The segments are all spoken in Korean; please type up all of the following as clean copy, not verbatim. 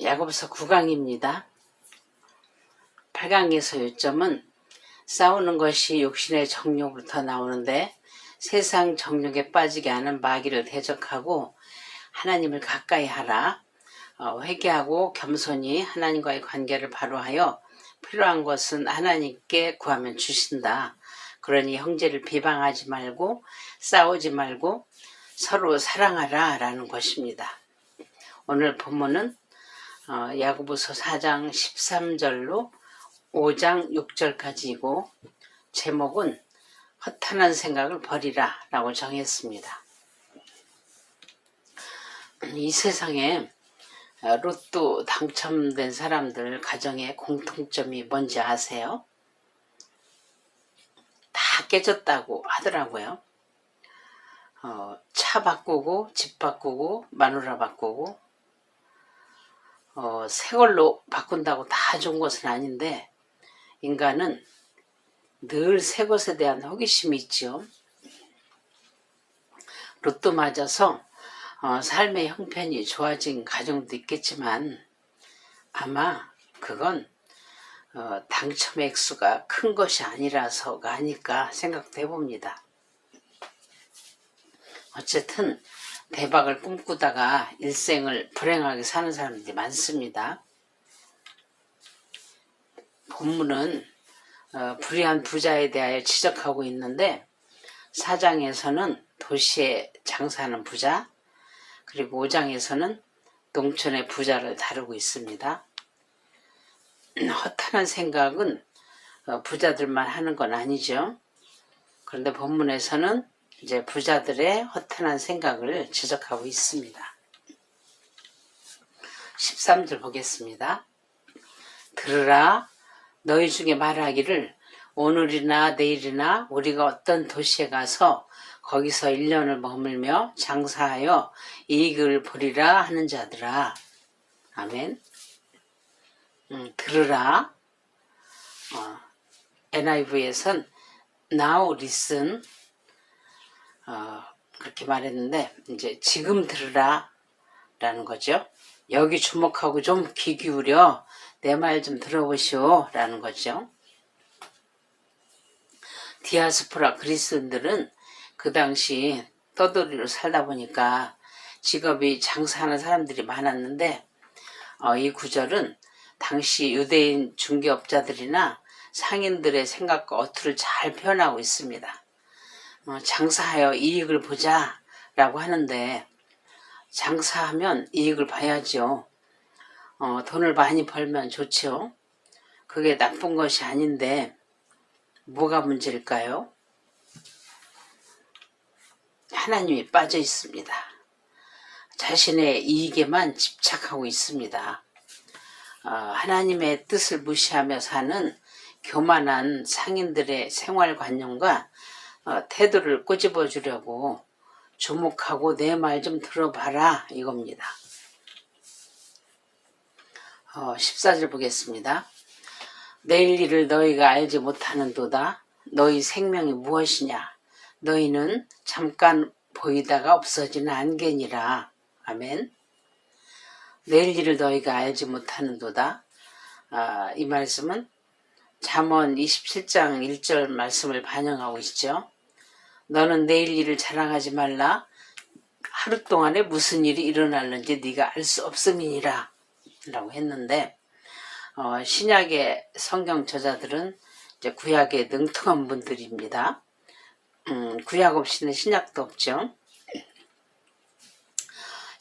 야고보서 9강입니다. 8강에서 요점은 싸우는 것이 욕심의 정욕부터 나오는데 세상 정욕에 빠지게 하는 마귀를 대적하고 하나님을 가까이 하라. 회개하고 겸손히 하나님과의 관계를 바로하여 필요한 것은 하나님께 구하면 주신다. 그러니 형제를 비방하지 말고 싸우지 말고 서로 사랑하라 라는 것입니다. 오늘 본문은 야고보서 4장 13절로 5장 6절까지이고 제목은 허탄한 생각을 버리라 라고 정했습니다. 이 세상에 로또 당첨된 사람들 가정의 공통점이 뭔지 아세요? 다 깨졌다고 하더라고요. 차 바꾸고 집 바꾸고 마누라 바꾸고 새 걸로 바꾼다고 다 좋은 것은 아닌데 인간은 늘 새 것에 대한 호기심이 있죠. 로또 맞아서 삶의 형편이 좋아진 가정도 있겠지만 아마 그건 당첨 액수가 큰 것이 아니라서가 아닐까 생각도 해봅니다. 어쨌든 대박을 꿈꾸다가 일생을 불행하게 사는 사람들이 많습니다. 본문은 불의한 부자에 대하여 지적하고 있는데 4장에서는 도시에 장사하는 부자, 그리고 5장에서는 농촌의 부자를 다루고 있습니다. 허탄한 생각은 부자들만 하는 건 아니죠. 그런데 본문에서는 이제 부자들의 허탄한 생각을 지적하고 있습니다. 13절 보겠습니다. 들으라, 너희 중에 말하기를 오늘이나 내일이나 우리가 어떤 도시에 가서 거기서 1년을 머물며 장사하여 이익을 보리라 하는 자들아. 아멘. 들으라. NIV에선 now listen 그렇게 말했는데 이제 지금 들으라 라는 거죠. 여기 주목하고 좀 귀 기울여 내 말 좀 들어보시오 라는 거죠. 디아스포라 그리스인들은 그 당시 떠돌이로 살다 보니까 직업이 장사하는 사람들이 많았는데 이 구절은 당시 유대인 중개업자들이나 상인들의 생각과 어투를 잘 표현하고 있습니다. 장사하여 이익을 보자 라고 하는데 장사하면 이익을 봐야죠. 돈을 많이 벌면 좋죠. 그게 나쁜 것이 아닌데 뭐가 문제일까요? 하나님이 빠져 있습니다. 자신의 이익에만 집착하고 있습니다. 하나님의 뜻을 무시하며 사는 교만한 상인들의 생활관념과 태도를 꼬집어 주려고 주목하고 내 말 좀 들어봐라 이겁니다. 14절 보겠습니다. 내일 일을 너희가 알지 못하는도다. 너희 생명이 무엇이냐? 너희는 잠깐 보이다가 없어지는 안개니라. 아멘. 내일 일을 너희가 알지 못하는도다. 이 말씀은 잠언 27장 1절 말씀을 반영하고 있죠. 너는 내일 일을 자랑하지 말라. 하루 동안에 무슨 일이 일어날는지 네가 알 수 없음이니라 라고 했는데 신약의 성경 저자들은 이제 구약에 능통한 분들입니다. 구약 없이는 신약도 없죠.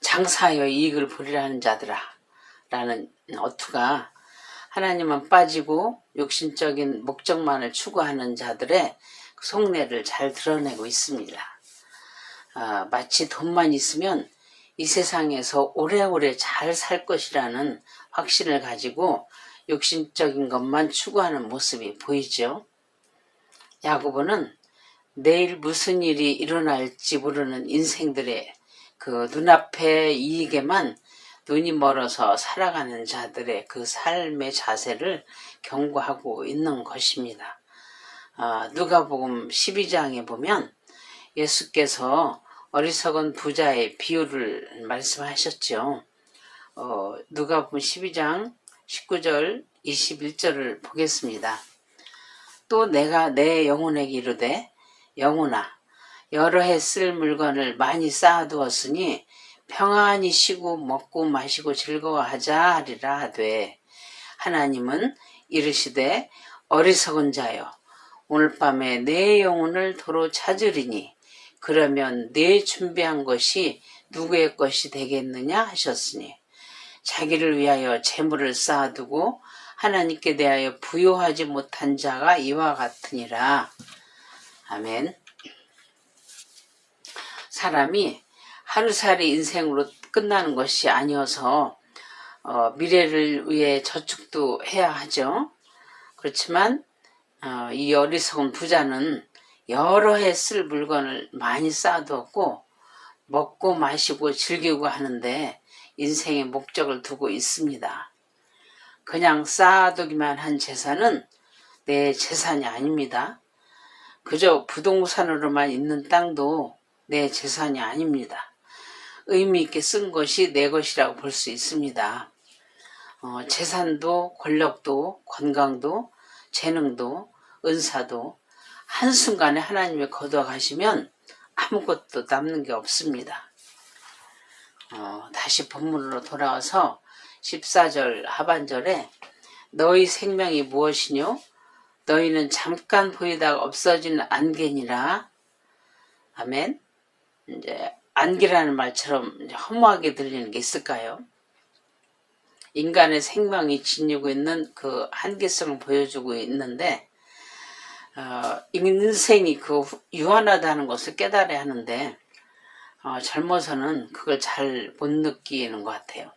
장사하여 이익을 보리라는 자들아 라는 어투가 하나님은 빠지고 욕심적인 목적만을 추구하는 자들의 속내를 잘 드러내고 있습니다. 마치 돈만 있으면 이 세상에서 오래오래 잘 살 것이라는 확신을 가지고 욕심적인 것만 추구하는 모습이 보이죠. 야고보는 내일 무슨 일이 일어날지 모르는 인생들의 그 눈앞의 이익에만 눈이 멀어서 살아가는 자들의 그 삶의 자세를 경고하고 있는 것입니다. 누가복음 12장에 보면 예수께서 어리석은 부자의 비유를 말씀하셨죠. 누가복음 12장 19절 21절을 보겠습니다. 또 내가 내 영혼에게 이르되 영혼아 여러 해 쓸 물건을 많이 쌓아두었으니 평안히 쉬고 먹고 마시고 즐거워하자 하리라 하되 하나님은 이르시되 어리석은 자여 오늘 밤에 내 영혼을 도로 찾으리니 그러면 내 준비한 것이 누구의 것이 되겠느냐 하셨으니 자기를 위하여 재물을 쌓아두고 하나님께 대하여 부요하지 못한 자가 이와 같으니라. 아멘. 사람이 하루살이 인생으로 끝나는 것이 아니어서 미래를 위해 저축도 해야 하죠. 그렇지만 이 어리석은 부자는 여러 해 쓸 물건을 많이 쌓아두었고 먹고 마시고 즐기고 하는데 인생의 목적을 두고 있습니다. 그냥 쌓아두기만 한 재산은 내 재산이 아닙니다. 그저 부동산으로만 있는 땅도 내 재산이 아닙니다. 의미 있게 쓴 것이 내 것이라고 볼 수 있습니다. 재산도 권력도 건강도 재능도 은사도 한순간에 하나님이 거두어 가시면 아무것도 남는 게 없습니다. 다시 본문으로 돌아와서 14절 하반절에 너희 생명이 무엇이뇨? 너희는 잠깐 보이다가 없어지는 안개니라. 아멘. 이제 안개라는 말처럼 허무하게 들리는 게 있을까요? 인간의 생명이 지니고 있는 그 한계성을 보여주고 있는데 인생이 그 유한하다는 것을 깨달아야 하는데 젊어서는 그걸 잘 못 느끼는 것 같아요.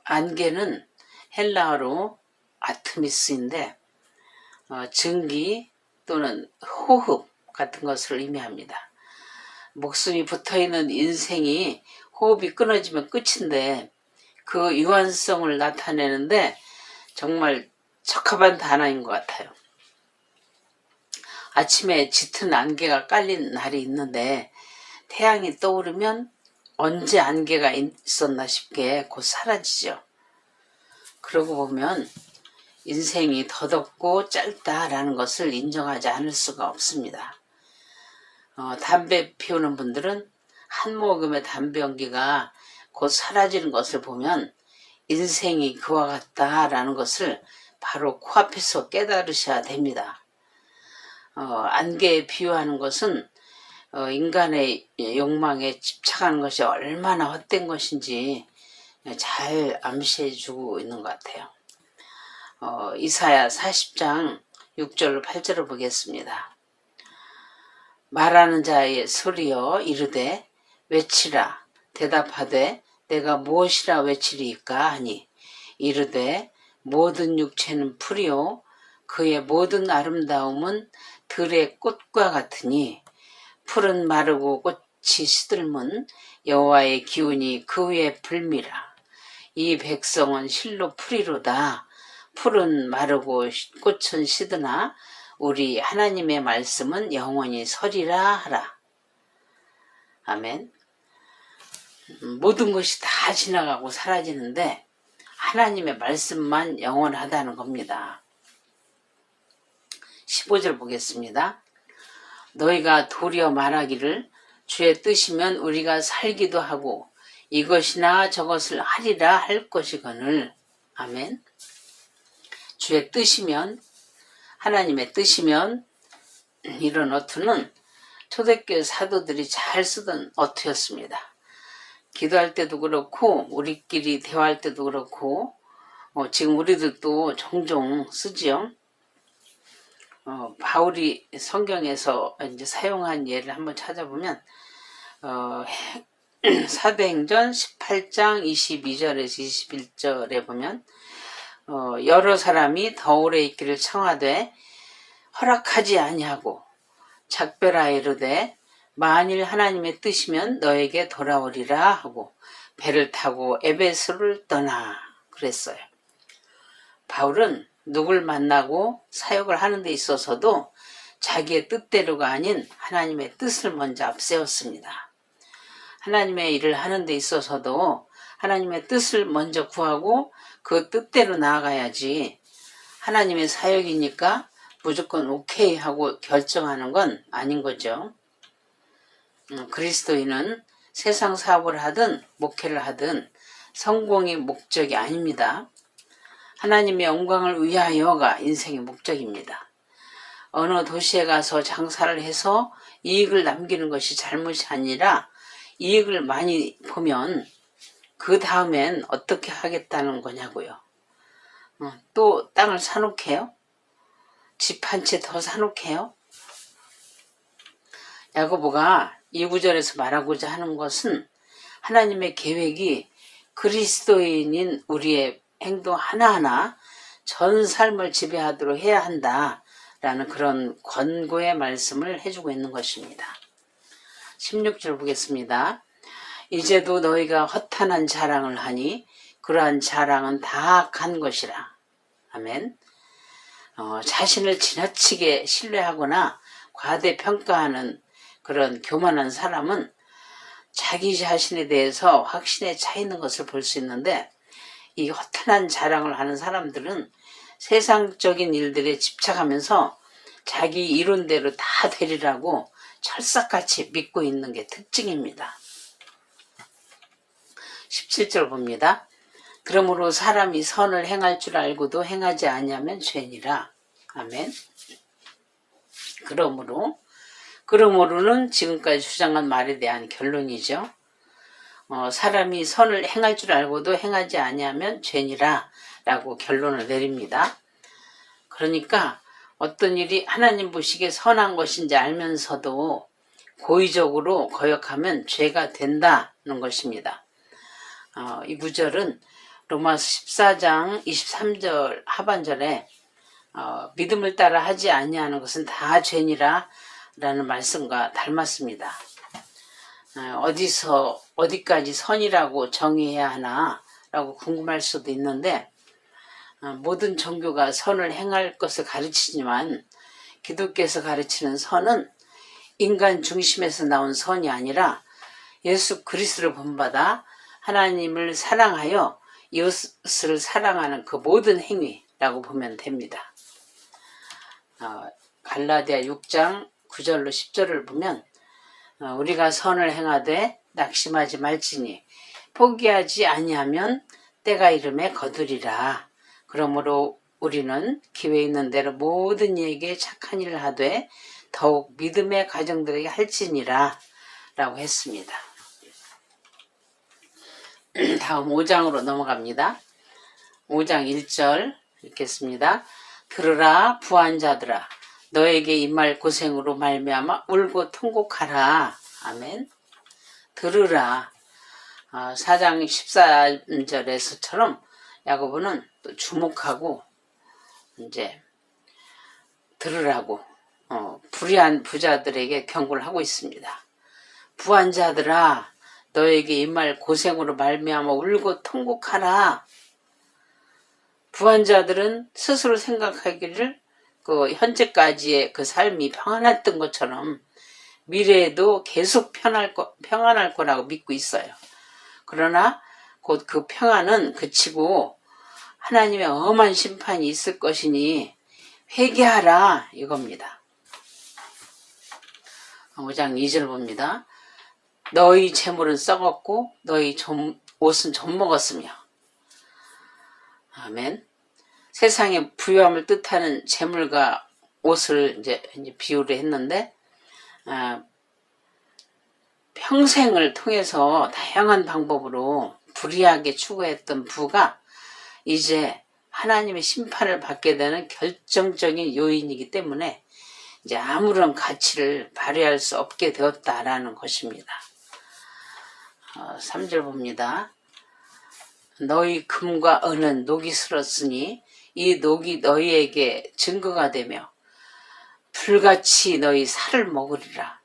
안개는 헬라어로 아트미스인데 증기 또는 호흡 같은 것을 의미합니다. 목숨이 붙어있는 인생이 호흡이 끊어지면 끝인데 그 유한성을 나타내는데 정말 적합한 단어인 것 같아요. 아침에 짙은 안개가 깔린 날이 있는데 태양이 떠오르면 언제 안개가 있었나 싶게 곧 사라지죠. 그러고 보면 인생이 더덥고 짧다라는 것을 인정하지 않을 수가 없습니다. 담배 피우는 분들은 한 모금의 담배 연기가 곧 사라지는 것을 보면 인생이 그와 같다라는 것을 바로 코앞에서 깨달으셔야 됩니다. 안개에 비유하는 것은 인간의 욕망에 집착하는 것이 얼마나 헛된 것인지 잘 암시해 주고 있는 것 같아요. 이사야 40장 6절로 8절을 보겠습니다. 말하는 자의 소리여 이르되 외치라 대답하되 내가 무엇이라 외치리이까 하니 이르되 모든 육체는 풀이요 그의 모든 아름다움은 들의 꽃과 같으니 풀은 마르고 꽃이 시들면 여호와의 기운이 그 위에 불미라. 이 백성은 실로 풀이로다. 풀은 마르고 꽃은 시드나 우리 하나님의 말씀은 영원히 서리라 하라. 아멘. 모든 것이 다 지나가고 사라지는데 하나님의 말씀만 영원하다는 겁니다. 15절 보겠습니다. 너희가 도리어 말하기를 주의 뜻이면 우리가 살기도 하고 이것이나 저것을 하리라 할 것이거늘. 아멘. 주의 뜻이면 하나님의 뜻이면 이런 어투는 초대교회 사도들이 잘 쓰던 어투였습니다. 기도할 때도 그렇고 우리끼리 대화할 때도 그렇고 지금 우리들도 종종 쓰지요. 바울이 성경에서 이제 사용한 예를 한번 찾아보면 사도행전 18장 22절에서 21절에 보면 여러 사람이 더 오래 있기를 청하되 허락하지 아니하고 작별하여 이르되 만일 하나님의 뜻이면 너에게 돌아오리라 하고 배를 타고 에베소를 떠나 그랬어요. 바울은 누굴 만나고 사역을 하는 데 있어서도 자기의 뜻대로가 아닌 하나님의 뜻을 먼저 앞세웠습니다. 하나님의 일을 하는 데 있어서도 하나님의 뜻을 먼저 구하고 그 뜻대로 나아가야지, 하나님의 사역이니까 무조건 오케이 하고 결정하는 건 아닌 거죠. 그리스도인은 세상 사업을 하든 목회를 하든 성공이 목적이 아닙니다. 하나님의 영광을 위하여가 인생의 목적입니다. 어느 도시에 가서 장사를 해서 이익을 남기는 것이 잘못이 아니라, 이익을 많이 보면 그 다음엔 어떻게 하겠다는 거냐고요. 또 땅을 사놓게요? 집 한 채 더 사놓게요? 야고보가 이 구절에서 말하고자 하는 것은 하나님의 계획이 그리스도인인 우리의 행동 하나하나 전 삶을 지배하도록 해야 한다라는 그런 권고의 말씀을 해주고 있는 것입니다. 16절 보겠습니다. 이제도 너희가 허탄한 자랑을 하니 그러한 자랑은 다 악한 것이라. 아멘. 자신을 지나치게 신뢰하거나 과대평가하는 그런 교만한 사람은 자기 자신에 대해서 확신에 차 있는 것을 볼 수 있는데, 이 허탄한 자랑을 하는 사람들은 세상적인 일들에 집착하면서 자기 이론대로 다 되리라고 철석같이 믿고 있는 게 특징입니다. 17절 봅니다. 그러므로 사람이 선을 행할 줄 알고도 행하지 아니하면 죄니라. 아멘. 그러므로는 지금까지 주장한 말에 대한 결론이죠. 사람이 선을 행할 줄 알고도 행하지 아니하면 죄니라 라고 결론을 내립니다. 그러니까 어떤 일이 하나님 보시기에 선한 것인지 알면서도 고의적으로 거역하면 죄가 된다는 것입니다. 이 구절은 로마서 14장 23절 하반절에 믿음을 따라 하지 아니하는 것은 다 죄니라 라는 말씀과 닮았습니다. 어디까지 선이라고 정의해야 하나 라고 궁금할 수도 있는데, 모든 종교가 선을 행할 것을 가르치지만 기독교에서 가르치는 선은 인간 중심에서 나온 선이 아니라 예수 그리스도를 본받아 하나님을 사랑하여 이웃을 사랑하는 그 모든 행위라고 보면 됩니다. 갈라디아 6장 9절로 10절을 보면 우리가 선을 행하되 낙심하지 말지니 포기하지 아니하면 때가 이름에 거두리라. 그러므로 우리는 기회 있는 대로 모든 이에게 착한 일을 하되 더욱 믿음의 가정들에게 할지니라 라고 했습니다. 다음 5장으로 넘어갑니다. 5장 1절 읽겠습니다. 들으라 부한 자들아, 너에게 임할 고생으로 말미암아 울고 통곡하라. 아멘. 들으라. 4장 14절에서처럼 야고보는 또 주목하고 이제 들으라고 불의한 부자들에게 경고를 하고 있습니다. 부한 자들아, 너에게 임할 고생으로 말미암아 울고 통곡하라. 부한 자들은 스스로 생각하기를 그 현재까지의 그 삶이 평안했던 것처럼 미래에도 계속 평안할 거라고 믿고 있어요. 그러나 곧 그 평안은 그치고 하나님의 엄한 심판이 있을 것이니 회개하라 이겁니다. 5장 2절 봅니다. 너희 재물은 썩었고 너희 옷은 좀 먹었으며. 아멘. 세상의 부유함을 뜻하는 재물과 옷을 이제 비유를 했는데, 평생을 통해서 다양한 방법으로 불의하게 추구했던 부가 이제 하나님의 심판을 받게 되는 결정적인 요인이기 때문에 이제 아무런 가치를 발휘할 수 없게 되었다라는 것입니다. 3절 봅니다. 너희 금과 은은 녹이 슬었으니 이 녹이 너희에게 증거가 되며 불같이 너희 살을 먹으리라.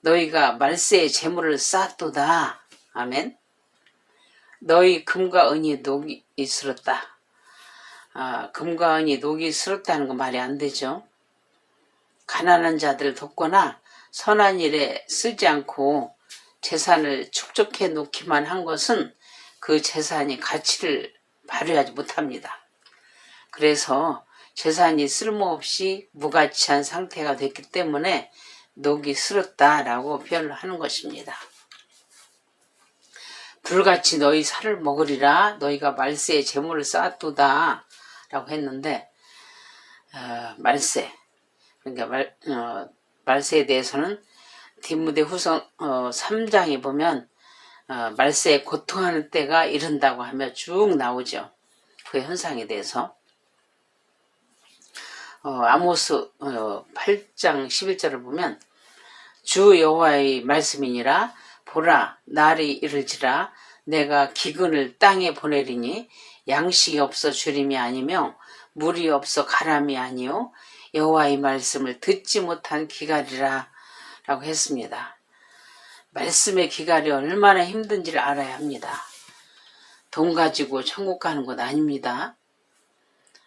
너희가 말세의 재물을 쌓도다. 아멘. 너희 금과 은이 녹이 슬었다. 금과 은이 녹이 슬었다는 거 말이 안 되죠. 가난한 자들을 돕거나 선한 일에 쓰지 않고 재산을 축적해 놓기만 한 것은 그 재산이 가치를 발휘하지 못합니다. 그래서 재산이 쓸모없이 무가치한 상태가 됐기 때문에 녹이 슬었다라고 표현을 하는 것입니다. 불같이 너희 살을 먹으리라 너희가 말세에 재물을 쌓았도다 라고 했는데 말세 그러니까 말세에 대해서는 디모데후서 3장에 보면 말세에 고통하는 때가 이른다고 하며 쭉 나오죠. 그 현상에 대해서 아모스 8장 11절을 보면 주 여호와의 말씀이니라 보라 날이 이를지라 내가 기근을 땅에 보내리니 양식이 없어 주림이 아니며 물이 없어 가람이 아니요 여호와의 말씀을 듣지 못한 기갈이라 라고 했습니다. 말씀의 기갈이 얼마나 힘든지를 알아야 합니다. 돈 가지고 천국 가는 것 아닙니다.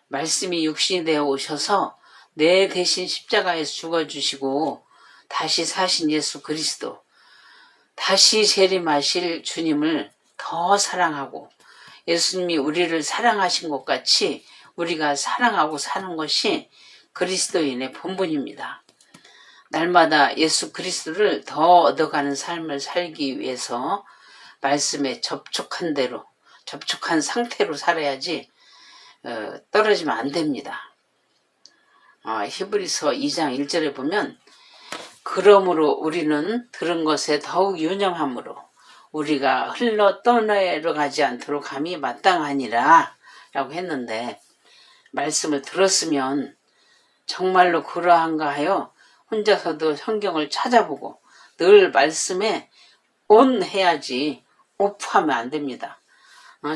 말씀이 육신이 되어 오셔서 내 대신 십자가에서 죽어주시고 다시 사신 예수 그리스도 다시 재림하실 주님을 더 사랑하고 예수님이 우리를 사랑하신 것 같이 우리가 사랑하고 사는 것이 그리스도인의 본분입니다. 날마다 예수 그리스도를 더 얻어가는 삶을 살기 위해서 말씀에 접촉한 대로 접촉한 상태로 살아야지 떨어지면 안 됩니다. 히브리서 2장 1절에 보면 그러므로 우리는 들은 것에 더욱 유념함으로 우리가 흘러 떠내려가지 않도록 함이 마땅하니라 라고 했는데 말씀을 들었으면 정말로 그러한가 하여 혼자서도 성경을 찾아보고 늘 말씀에 온 해야지 오프하면 안 됩니다.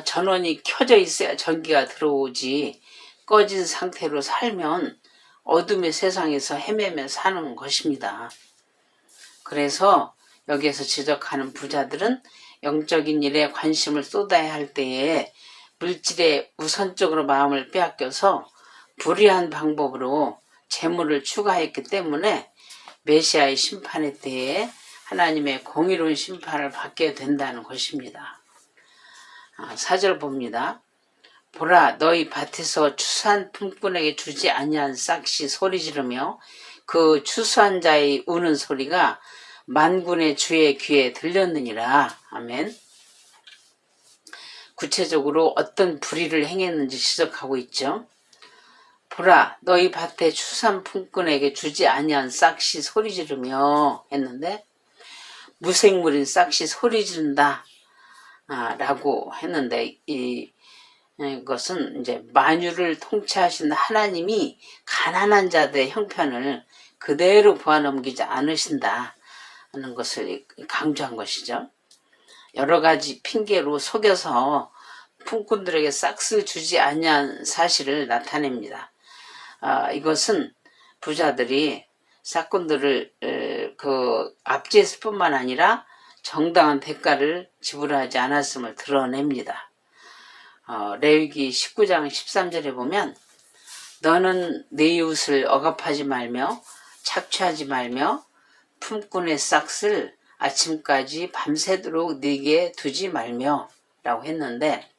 전원이 켜져 있어야 전기가 들어오지 꺼진 상태로 살면 어둠의 세상에서 헤매며 사는 것입니다. 그래서 여기에서 지적하는 부자들은 영적인 일에 관심을 쏟아야 할 때에 물질에 우선적으로 마음을 빼앗겨서 불의한 방법으로 재물을 추가했기 때문에 메시아의 심판의 때에 하나님의 공의로운 심판을 받게 된다는 것입니다. 4절 봅니다. 보라 너희 밭에서 추수한 품꾼에게 주지 아니한 싹시 소리 지르며 그 추수한 자의 우는 소리가 만군의 주의 귀에 들렸느니라. 아멘. 구체적으로 어떤 불의를 행했는지 지적하고 있죠. 보라 너희 밭에 추수한 품꾼에게 주지 아니한 싹시 소리 지르며 했는데 무생물인 싹시 소리 지른다 라고 했는데 이것은 이제 만유를 통치하신 하나님이 가난한 자들의 형편을 그대로 보아넘기지 않으신다 하는 것을 강조한 것이죠. 여러 가지 핑계로 속여서 품꾼들에게 싹을 주지 아니한 사실을 나타냅니다. 이것은 부자들이 싹꾼들을 압제했을 뿐만 아니라 정당한 대가를 지불하지 않았음을 드러냅니다. 레위기 19장 13절에 보면 너는 내 이웃을 억압하지 말며 착취하지 말며 품꾼의 싹을 아침까지 밤새도록 네게 두지 말며 라고 했는데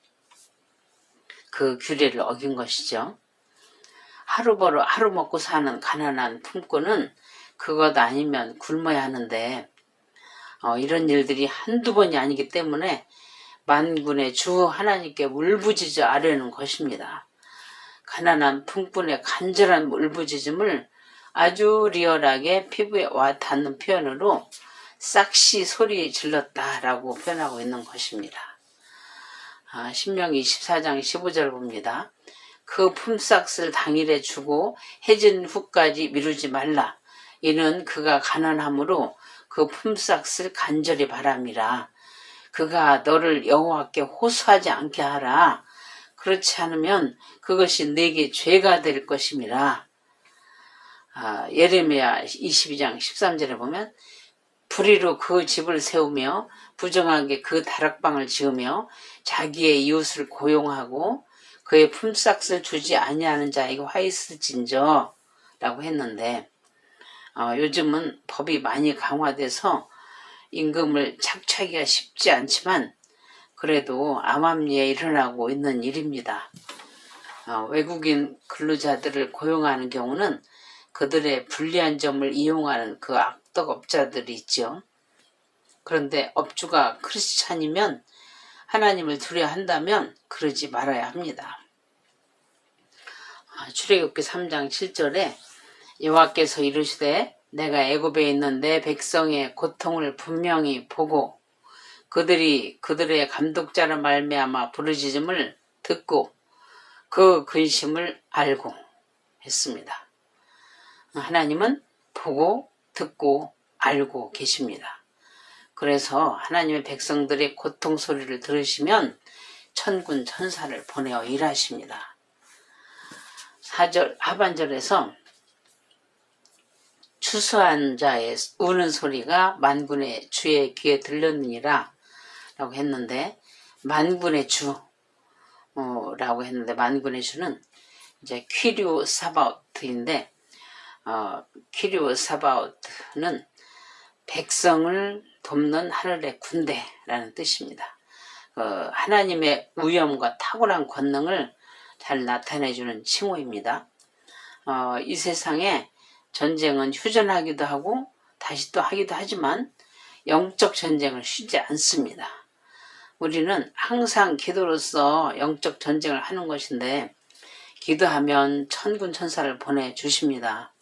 그 규례를 어긴 것이죠. 하루 벌어 하루 먹고 사는 가난한 품꾼은 그것 아니면 굶어야 하는데 이런 일들이 한두 번이 아니기 때문에 만군의 주 하나님께 울부짖어 아뢰는 것입니다. 가난한 품꾼의 간절한 울부짖음을 아주 리얼하게 피부에 와 닿는 표현으로 싹시 소리 질렀다라고 표현하고 있는 것입니다. 신명기 24장 15절 봅니다. 그 품삯을 당일에 주고 해진 후까지 미루지 말라. 이는 그가 가난함으로 그 품삯을 간절히 바람이라. 그가 너를 여호와께 호소하지 않게 하라. 그렇지 않으면 그것이 네게 죄가 될 것임이라. 예레미야 22장 13절에 보면 불의로 그 집을 세우며 부정하게 그 다락방을 지으며 자기의 이웃을 고용하고 그의 품삯을 주지 아니하는 자에게 화 있을진저 라고 했는데 요즘은 법이 많이 강화돼서 임금을 착취하기가 쉽지 않지만 그래도 암암리에 일어나고 있는 일입니다. 외국인 근로자들을 고용하는 경우는 그들의 불리한 점을 이용하는 그 악덕업자들이 있죠. 그런데 업주가 크리스찬이면 하나님을 두려워한다면 그러지 말아야 합니다. 출애굽기 3장 7절에 여호와께서 이르시되 내가 애굽에 있는 내 백성의 고통을 분명히 보고 그들의 감독자로 말미암아 부르짖음을 듣고 그 근심을 알고 했습니다. 하나님은 보고 듣고 알고 계십니다. 그래서 하나님의 백성들의 고통 소리를 들으시면 천군 천사를 보내어 일하십니다. 4절 하반절에서 추수한 자의 우는 소리가 만군의 주의 귀에 들렸느니라 라고 했는데 만군의 주라고 했는데 만군의 주는 이제 퀴리오 사바오트인데 퀴리오 사바오트는 백성을 돕는 하늘의 군대라는 뜻입니다. 하나님의 위엄과 탁월한 권능을 잘 나타내주는 칭호입니다. 이 세상에 전쟁은 휴전하기도 하고 다시 또 하기도 하지만 영적 전쟁을 쉬지 않습니다. 우리는 항상 기도로서 영적 전쟁을 하는 것인데 기도하면 천군 천사를 보내주십니다.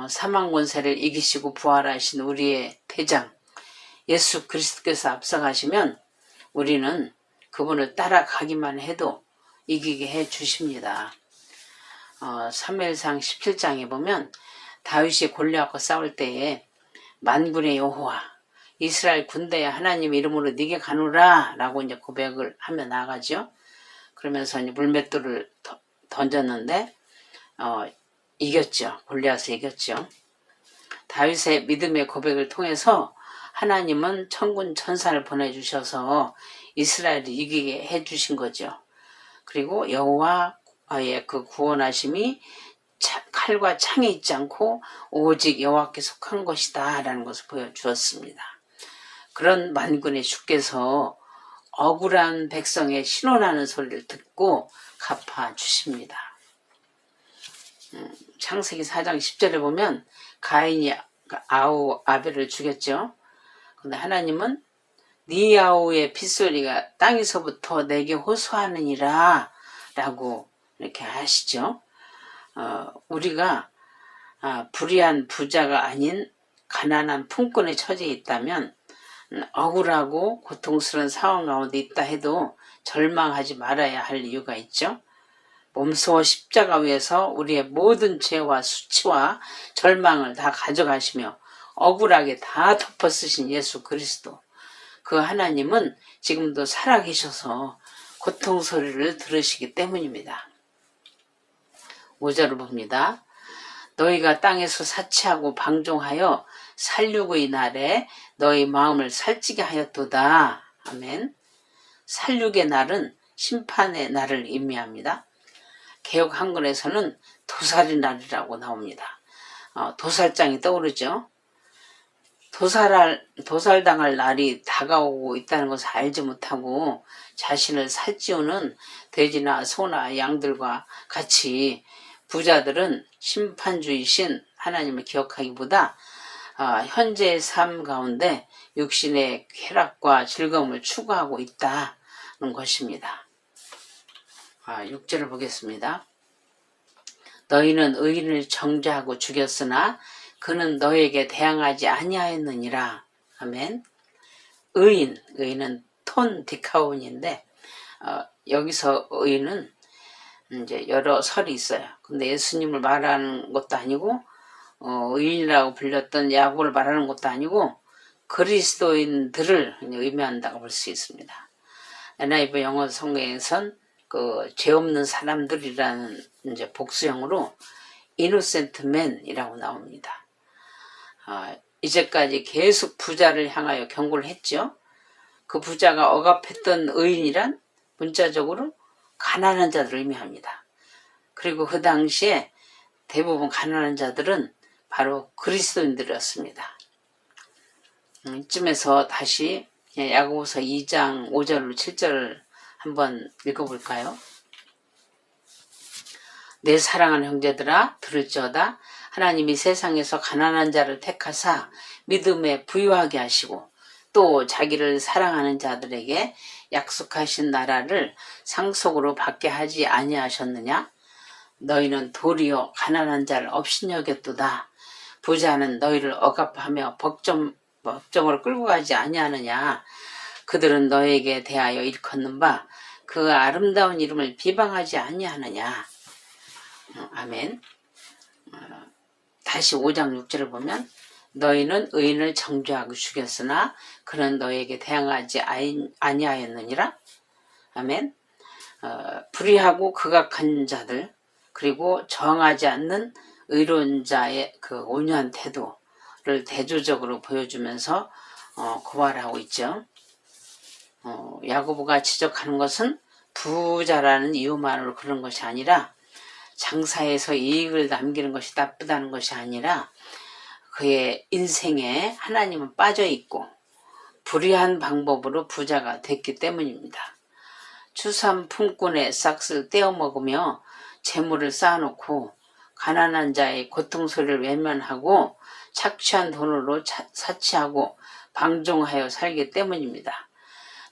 사망 권세를 이기시고 부활하신 우리의 대장 예수 그리스도께서 앞서가시면 우리는 그분을 따라가기만 해도 이기게 해주십니다. 사무엘상 17장에 보면 다윗이 골리앗과 싸울 때에 만군의 여호와 이스라엘 군대야 하나님 이름으로 네게 가노라 라고 이제 고백을 하며 나가죠. 그러면서 이제 물맷돌을 던졌는데 이겼죠. 골리앗을 이겼죠. 다윗의 믿음의 고백을 통해서 하나님은 천군 천사를 보내주셔서 이스라엘을 이기게 해주신 거죠. 그리고 여호와의 그 구원하심이 칼과 창에 있지 않고 오직 여호와께 속한 것이다 라는 것을 보여주었습니다. 그런 만군의 주께서 억울한 백성의 신원하는 소리를 듣고 갚아주십니다. 창세기 4장 10절에 보면 가인이 아벨을 죽였죠. 근데 하나님은 네 아우의 핏소리가 땅에서부터 내게 호소하느니라 라고 이렇게 하시죠. 우리가 불의한 부자가 아닌 가난한 품꾼의 처지에 있다면 억울하고 고통스러운 상황 가운데 있다 해도 절망하지 말아야 할 이유가 있죠. 몸소 십자가 위에서 우리의 모든 죄와 수치와 절망을 다 가져가시며 억울하게 다 덮어 쓰신 예수 그리스도 그 하나님은 지금도 살아계셔서 고통 소리를 들으시기 때문입니다. 5절을 봅니다. 너희가 땅에서 사치하고 방종하여 살육의 날에 너희 마음을 살찌게 하였도다. 아멘. 살육의 날은 심판의 날을 의미합니다. 개역 한글에서는 도살의 날이라고 나옵니다. 도살장이 떠오르죠. 도살당할 날이 다가오고 있다는 것을 알지 못하고 자신을 살찌우는 돼지나 소나 양들과 같이 부자들은 심판주이신 하나님을 기억하기보다 현재의 삶 가운데 육신의 쾌락과 즐거움을 추구하고 있다는 것입니다. 6절을 보겠습니다. 너희는 의인을 정죄하고 죽였으나 그는 너에게 대항하지 아니하였느니라. 아멘. 의인은 톤 디카온인데 여기서 의인은 이제 여러 설이 있어요. 근데 예수님을 말하는 것도 아니고 의인이라고 불렸던 야곱을 말하는 것도 아니고 그리스도인들을 의미한다고 볼 수 있습니다. NIV 영어 성경에선 그 죄 없는 사람들이라는 이제 복수형으로 innocent men이라고 나옵니다. 이제까지 계속 부자를 향하여 경고를 했죠. 그 부자가 억압했던 의인이란 문자적으로 가난한 자들을 의미합니다. 그리고 그 당시에 대부분 가난한 자들은 바로 그리스도인들이었습니다. 이쯤에서 다시 야고보서 2장 5절 7절 한번 읽어볼까요? 내 사랑하는 형제들아 들을지어다. 하나님이 세상에서 가난한 자를 택하사 믿음에 부유하게 하시고 또 자기를 사랑하는 자들에게 약속하신 나라를 상속으로 받게 하지 아니하셨느냐? 너희는 도리어 가난한 자를 업신여겼도다. 부자는 너희를 억압하며 법정으로 끌고 가지 아니하느냐? 그들은 너에게 대하여 일컫는 바 그 아름다운 이름을 비방하지 아니하느냐? 아멘. 다시 5장 6절을 보면 너희는 의인을 정죄하고 죽였으나 그는 너에게 대항하지 아니하였느니라. 아멘. 불의하고 극악한 자들 그리고 정하지 않는 의로운 자의 그 온유한 태도를 대조적으로 보여주면서 고발하고 있죠. 야고보가 지적하는 것은 부자라는 이유만으로 그런 것이 아니라 장사에서 이익을 남기는 것이 나쁘다는 것이 아니라 그의 인생에 하나님은 빠져있고 불의한 방법으로 부자가 됐기 때문입니다. 추수한 품꾼의 싹을 떼어먹으며 재물을 쌓아놓고 가난한 자의 고통소리를 외면하고 착취한 돈으로 사치하고 방종하여 살기 때문입니다.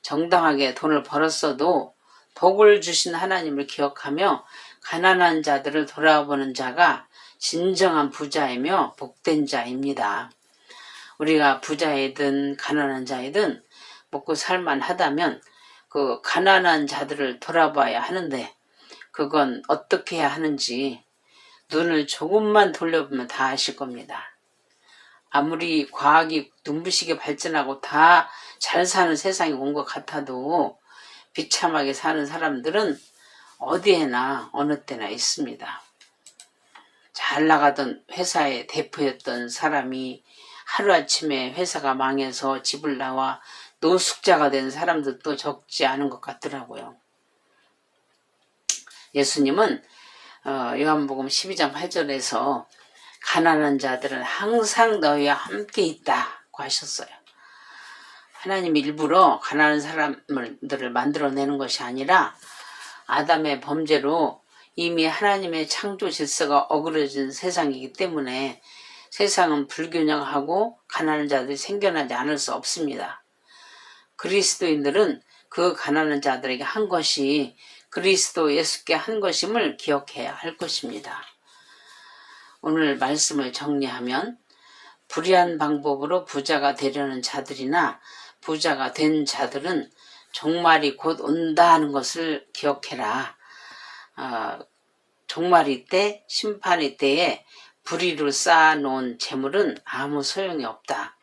정당하게 돈을 벌었어도 복을 주신 하나님을 기억하며 가난한 자들을 돌아보는 자가 진정한 부자이며 복된 자입니다. 우리가 부자이든 가난한 자이든 먹고 살만하다면 그 가난한 자들을 돌아봐야 하는데 그건 어떻게 해야 하는지 눈을 조금만 돌려보면 다 아실 겁니다. 아무리 과학이 눈부시게 발전하고 다 잘 사는 세상이 온 것 같아도 비참하게 사는 사람들은 어디에나 어느 때나 있습니다. 잘 나가던 회사의 대표였던 사람이 하루아침에 회사가 망해서 집을 나와 노숙자가 된 사람들도 적지 않은 것 같더라고요. 예수님은 요한복음 12장 8절에서 가난한 자들은 항상 너희와 함께 있다고 하셨어요. 하나님이 일부러 가난한 사람들을 만들어내는 것이 아니라 아담의 범죄로 이미 하나님의 창조 질서가 어그러진 세상이기 때문에 세상은 불균형하고 가난한 자들이 생겨나지 않을 수 없습니다. 그리스도인들은 그 가난한 자들에게 한 것이 그리스도 예수께 한 것임을 기억해야 할 것입니다. 오늘 말씀을 정리하면 불의한 방법으로 부자가 되려는 자들이나 부자가 된 자들은 종말이 곧 온다는 것을 기억해라. 종말이 때, 심판의 때에 불의로 쌓아놓은 재물은 아무 소용이 없다.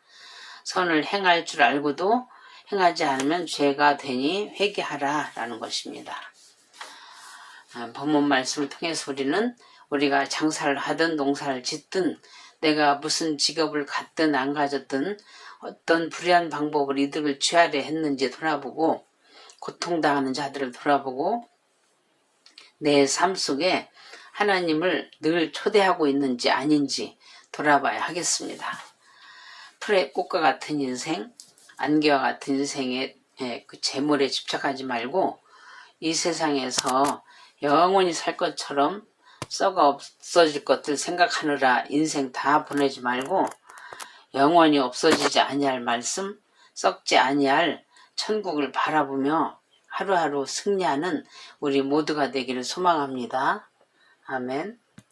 선을 행할 줄 알고도 행하지 않으면 죄가 되니 회개하라 라는 것입니다. 본문 말씀을 통해서 우리가 장사를 하든 농사를 짓든 내가 무슨 직업을 갖든 안 가졌든 어떤 불의한 방법으로 이득을 취하려 했는지 돌아보고 고통당하는 자들을 돌아보고 내 삶 속에 하나님을 늘 초대하고 있는지 아닌지 돌아봐야 하겠습니다. 풀의 꽃과 같은 인생, 안개와 같은 인생의 그 재물에 집착하지 말고 이 세상에서 영원히 살 것처럼 썩어 없어질 것들 생각하느라 인생 다 보내지 말고 영원히 없어지지 아니할 말씀, 썩지 아니할 천국을 바라보며 하루하루 승리하는 우리 모두가 되기를 소망합니다. 아멘.